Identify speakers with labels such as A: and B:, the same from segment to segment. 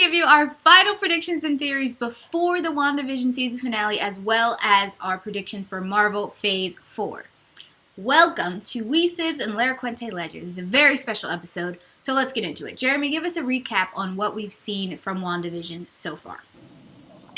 A: give you our final predictions and theories before the WandaVision season finale, as well as our predictions for Marvel Phase 4. Welcome to SIBZ and Laracuente Legends. This is a very special episode, so let's get into it. Jeremy, give us a recap on what we've seen from WandaVision so far.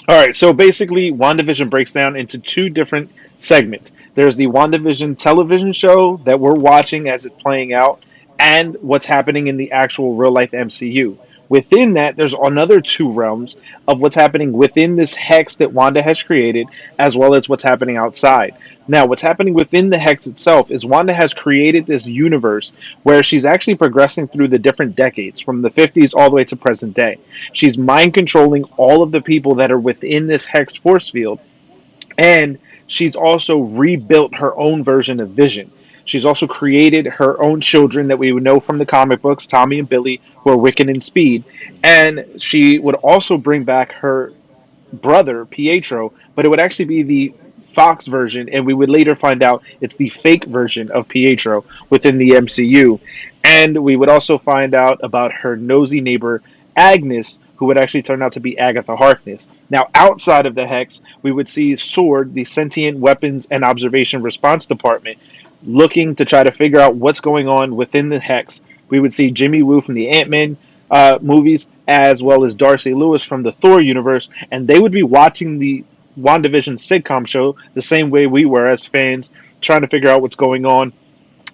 B: All right, so basically, WandaVision breaks down into two different segments. There's the WandaVision television show that we're watching as it's playing out, and what's happening in the actual real life MCU. Within that, there's another two realms of what's happening within this hex that Wanda has created, as well as what's happening outside. Now, what's happening within the hex itself is Wanda has created this universe where she's actually progressing through the different decades, from the 50s all the way to present day. She's mind controlling all of the people that are within this hex force field, and she's also rebuilt her own version of Vision. She's also created her own children that we would know from the comic books, Tommy and Billy, who are Wiccan and Speed. And she would also bring back her brother, Pietro, but it would actually be the Fox version, and we would later find out it's the fake version of Pietro within the MCU. And we would also find out about her nosy neighbor, Agnes, who would actually turn out to be Agatha Harkness. Now, outside of the Hex, we would see SWORD, the Sentient Weapons and Observation Response Department, looking to try to figure out what's going on within the Hex. We would see Jimmy Woo from the Ant-Man movies, as well as Darcy Lewis from the Thor universe, and they would be watching the WandaVision sitcom show the same way we were as fans, trying to figure out what's going on.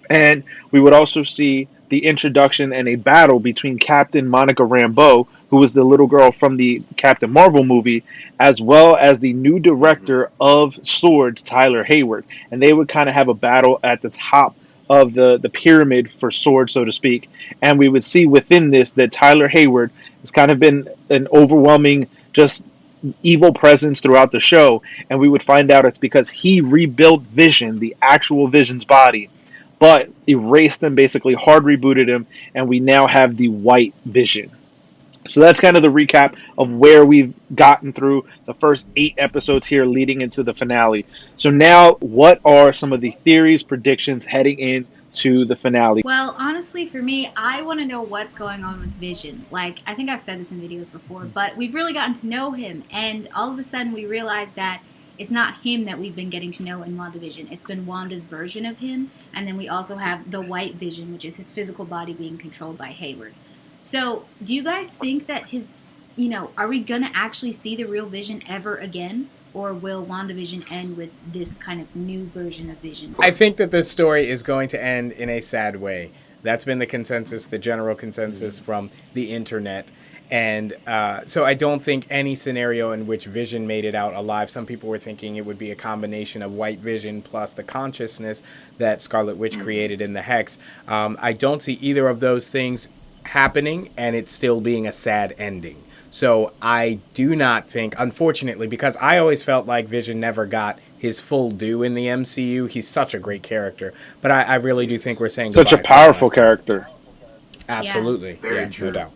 B: And we would also see the introduction and a battle between Captain Monica Rambeau, who was the little girl from the Captain Marvel movie, as well as the new director of Swords, Tyler Hayward. And they would kind of have a battle at the top of the pyramid for Sword, so to speak. And we would see within this that Tyler Hayward has kind of been an overwhelming, just evil presence throughout the show. And we would find out it's because he rebuilt Vision, the actual Vision's body, but erased him, basically hard rebooted him, and we now have the white Vision. So that's kind of the recap of where we've gotten through the first 8 episodes here leading into the finale. So now, what are some of the theories, predictions heading into the finale?
A: Well, honestly, for me, I want to know what's going on with Vision. Like, I think I've said this in videos before, but we've really gotten to know him, and all of a sudden we realize that it's not him that we've been getting to know in WandaVision. It's been Wanda's version of him, and then we also have the white Vision, which is his physical body being controlled by Hayward. So, do you guys think that are we going to actually see the real Vision ever again? Or will WandaVision end with this kind of new version of Vision?
C: I think that this story is going to end in a sad way. That's been the consensus, the general consensus from the internet. And so I don't think any scenario in which Vision made it out alive. Some people were thinking it would be a combination of white Vision plus the consciousness that Scarlet Witch created in the Hex. I don't see either of those things happening, and it's still being a sad ending. So I do not think, unfortunately, because I always felt like Vision never got his full due in the MCU. He's such a great character, but I really do think we're saying
B: such a powerful character.
C: Absolutely,
D: Very true.
C: No doubt.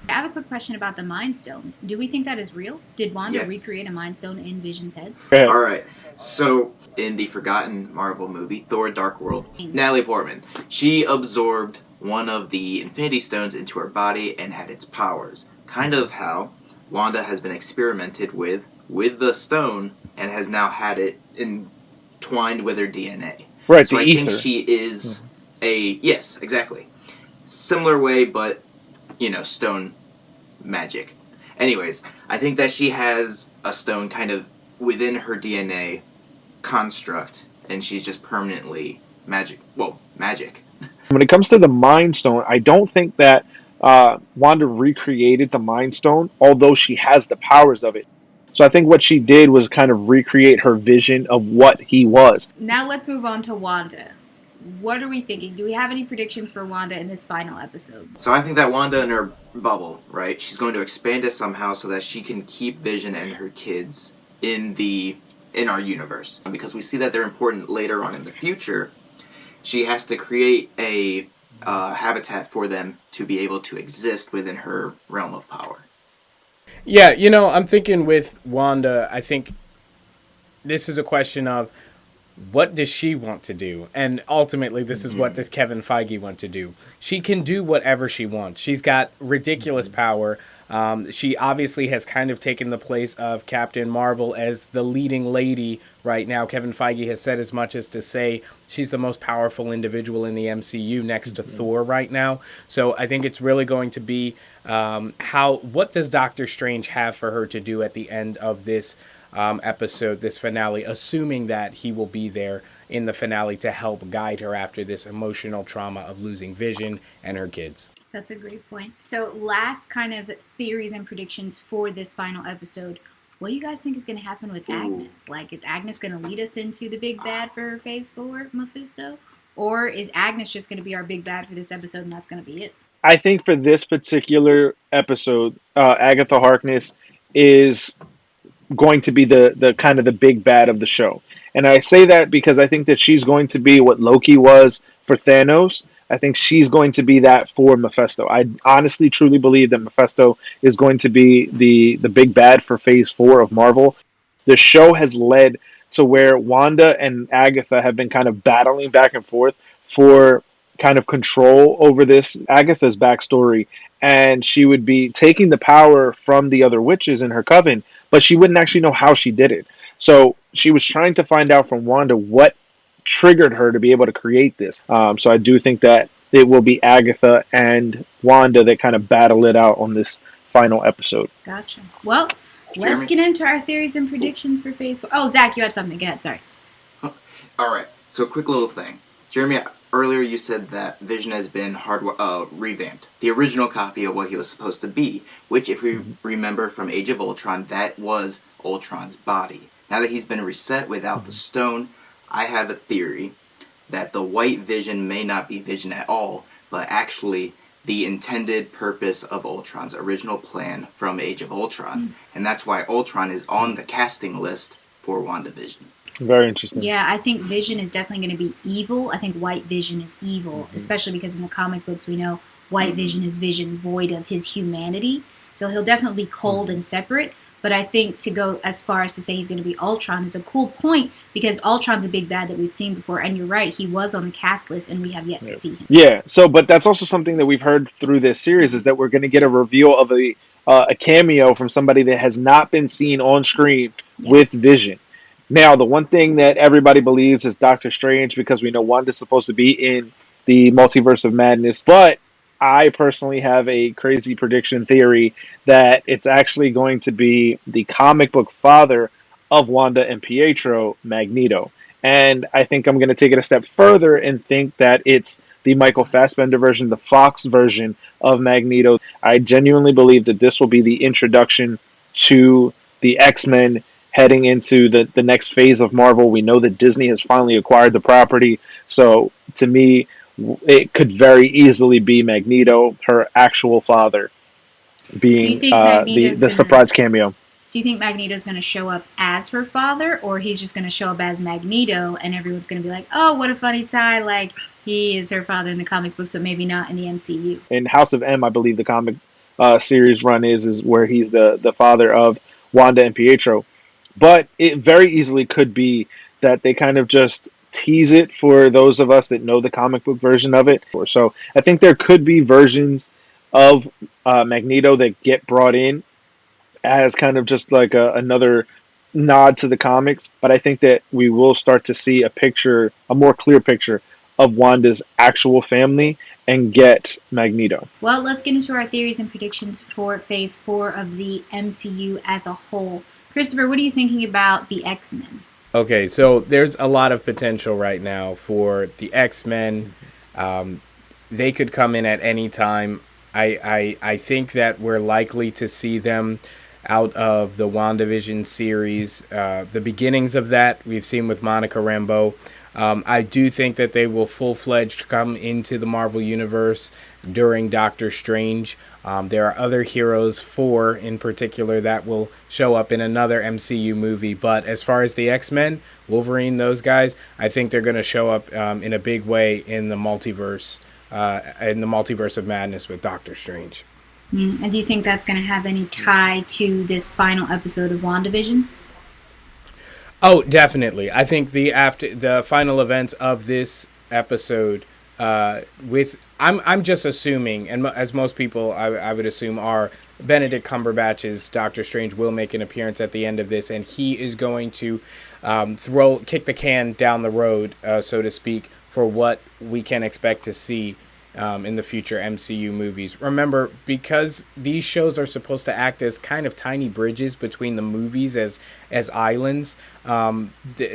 A: I have a quick question about the Mind Stone. Do we think that is real? Did Wanda recreate a Mind Stone in Vision's head?
B: Yeah.
D: All right. So, in the forgotten Marvel movie, Thor Dark World, Natalie Portman, she absorbed one of the Infinity Stones into her body and had its powers. Kind of how Wanda has been experimented with the stone and has now had it entwined with her DNA.
B: Right,
D: so
B: the
D: I
B: ether.
D: think she is yes, exactly. Similar way, but, stone magic. Anyways, I think that she has a stone kind of within her DNA construct, and she's just permanently magic.
B: When it comes to the Mind Stone, I don't think that Wanda recreated the Mind Stone, although she has the powers of it. So I think what she did was kind of recreate her vision of what he was.
A: Now let's move on to Wanda. What are we thinking? Do we have any predictions for Wanda in this final episode?
D: So I think that Wanda in her bubble, right, she's going to expand it somehow so that she can keep Vision and her kids in our universe. Because we see that they're important later on in the future. She has to create a habitat for them to be able to exist within her realm of power.
C: Yeah, I'm thinking with Wanda, I think this is a question of what does she want to do? And ultimately, this is what does Kevin Feige want to do? She can do whatever she wants. She's got ridiculous power. She obviously has kind of taken the place of Captain Marvel as the leading lady right now. Kevin Feige has said as much as to say she's the most powerful individual in the MCU next to Thor right now. So I think it's really going to be what does Doctor Strange have for her to do at the end of this episode, this finale, assuming that he will be there in the finale to help guide her after this emotional trauma of losing Vision and her kids.
A: That's a great point. So last kind of theories and predictions for this final episode. What do you guys think is going to happen with Agnes? Like, is Agnes going to lead us into the big bad for Phase 4, Mephisto? Or is Agnes just going to be our big bad for this episode and that's going to be it?
B: I think for this particular episode, Agatha Harkness is going to be the kind of the big bad of the show. And I say that because I think that she's going to be what Loki was for Thanos. I think she's going to be that for Mephisto. I honestly, truly believe that Mephisto is going to be the big bad for Phase 4 of Marvel. The show has led to where Wanda and Agatha have been kind of battling back and forth for kind of control over this Agatha's backstory, and she would be taking the power from the other witches in her coven, but she wouldn't actually know how she did it. So she was trying to find out from Wanda what triggered her to be able to create this. So I do think that it will be Agatha and Wanda that kind of battle it out on this final episode.
A: Gotcha. Well, let's get into our theories and predictions for Phase 4. Oh, Zach, you had something. Go ahead, sorry.
D: All right, so quick little thing. Jeremy, earlier you said that Vision has been revamped. The original copy of what he was supposed to be, which if we remember from Age of Ultron, that was Ultron's body. Now that he's been reset without the stone, I have a theory that the white Vision may not be Vision at all, but actually the intended purpose of Ultron's original plan from Age of Ultron. And that's why Ultron is on the casting list for WandaVision.
B: Very interesting.
A: Yeah, I think Vision is definitely going to be evil. I think White Vision is evil, especially because in the comic books we know White Vision is Vision void of his humanity. So he'll definitely be cold and separate. But I think to go as far as to say he's going to be Ultron is a cool point because Ultron's a big bad that we've seen before. And you're right, he was on the cast list and we have yet to see him.
B: Yeah, so but that's also something that we've heard through this series is that we're going to get a reveal of a cameo from somebody that has not been seen on screen with Vision. Now, the one thing that everybody believes is Doctor Strange because we know Wanda's supposed to be in the Multiverse of Madness, but I personally have a crazy prediction theory that it's actually going to be the comic book father of Wanda and Pietro, Magneto. And I think I'm going to take it a step further and think that it's the Michael Fassbender version, the Fox version of Magneto. I genuinely believe that this will be the introduction to the X-Men heading into the next phase of Marvel. We know that Disney has finally acquired the property. So to me, it could very easily be Magneto, her actual father, being the surprise cameo.
A: Do you think Magneto's going to show up as her father, or he's just going to show up as Magneto and everyone's going to be like, oh, what a funny tie, like he is her father in the comic books, but maybe not in the MCU?
B: In House of M, I believe the comic series run is where he's the father of Wanda and Pietro. But it very easily could be that they kind of just tease it for those of us that know the comic book version of it. So I think there could be versions of Magneto that get brought in as kind of just like another nod to the comics. But I think that we will start to see a more clear picture of Wanda's actual family and get Magneto.
A: Well, let's get into our theories and predictions for Phase 4 of the MCU as a whole. Christopher, what are you thinking about the X-Men?
C: Okay, so there's a lot of potential right now for the X-Men. They could come in at any time. I think that we're likely to see them out of the WandaVision series. The beginnings of that we've seen with Monica Rambeau. I do think that they will full-fledged come into the Marvel Universe during Doctor Strange. There are other heroes, 4 in particular, that will show up in another MCU movie. But as far as the X-Men, Wolverine, those guys, I think they're going to show up in a big way in the multiverse of Madness with Doctor Strange.
A: And do you think that's going to have any tie to this final episode of WandaVision?
C: Oh, definitely. I think the final events of this episode, I'm just assuming, and as most people I would assume are, Benedict Cumberbatch's Doctor Strange will make an appearance at the end of this, and he is going to kick the can down the road, so to speak, for what we can expect to see in the future MCU movies. Remember, because these shows are supposed to act as kind of tiny bridges between the movies as islands,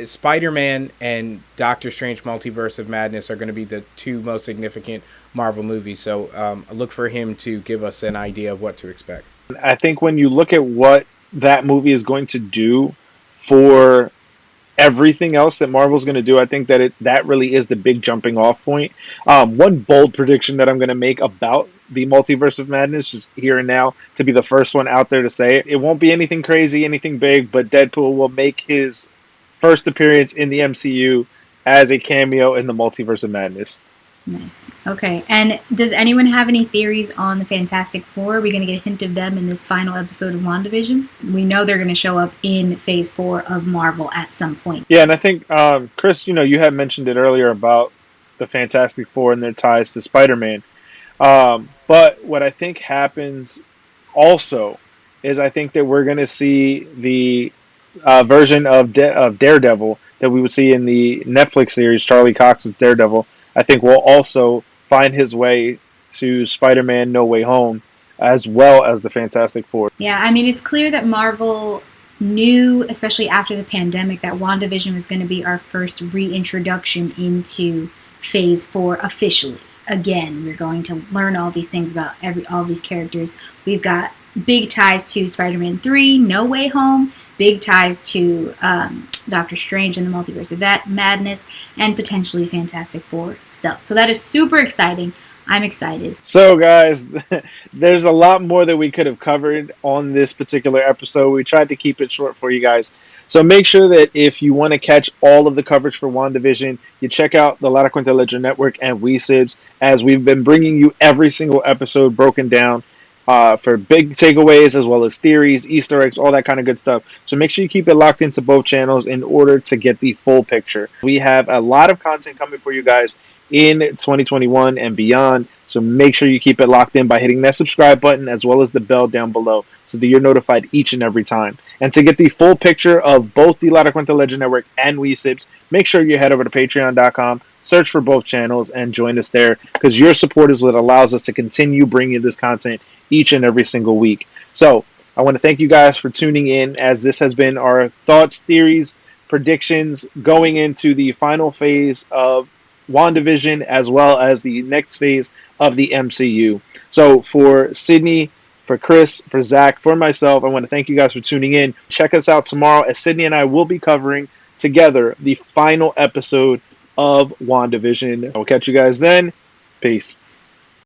C: Spider-Man and Doctor Strange Multiverse of Madness are going to be the two most significant Marvel movies. So look for him to give us an idea of what to expect.
B: I think when you look at what that movie is going to do for everything else that Marvel's going to do, I think that really is the big jumping off point. One bold prediction that I'm going to make about the Multiverse of Madness, just here and now, to be the first one out there to say it. It won't be anything crazy, anything big, but Deadpool will make his first appearance in the MCU as a cameo in the Multiverse of Madness.
A: Nice. Okay. And does anyone have any theories on the Fantastic Four? Are we going to get a hint of them in this final episode of WandaVision? We know they're going to show up in Phase 4 of Marvel at some point.
B: Yeah, and I think, Chris, you had mentioned it earlier about the Fantastic Four and their ties to Spider-Man. But what I think happens also is I think that we're going to see the version of Daredevil that we would see in the Netflix series, Charlie Cox's Daredevil. I think will also find his way to Spider-Man No Way Home, as well as the Fantastic Four.
A: Yeah, I mean, it's clear that Marvel knew, especially after the pandemic, that WandaVision was going to be our first reintroduction into Phase 4 officially. Again, we're going to learn all these things about all these characters. We've got big ties to Spider-Man 3, No Way Home, big ties to Doctor Strange and the Multiverse of Madness, and potentially Fantastic Four stuff. So that is super exciting. I'm excited.
B: So, guys, there's a lot more that we could have covered on this particular episode. We tried to keep it short for you guys. So make sure that if you want to catch all of the coverage for WandaVision, you check out the Laracuente Ledger Network and SIBZ, as we've been bringing you every single episode broken down for big takeaways, as well as theories, Easter eggs, all that kind of good stuff. So make sure you keep it locked into both channels in order to get the full picture. We have a lot of content coming for you guys in 2021 and beyond. So make sure you keep it locked in by hitting that subscribe button, as well as the bell down below, so that you're notified each and every time. And to get the full picture of both the Laracuente Ledger Network and SIBZ, make sure you head over to patreon.com, search for both channels, and join us there, because your support is what allows us to continue bringing this content each and every single week. So I want to thank you guys for tuning in, as this has been our thoughts, theories, predictions going into the final phase of WandaVision, as well as the next phase of the MCU. So for Sydney, for Chris, for Zach, for myself, I want to thank you guys for tuning in. Check us out tomorrow, as Sydney and I will be covering together the final episode of WandaVision. I'll catch you guys then. Peace.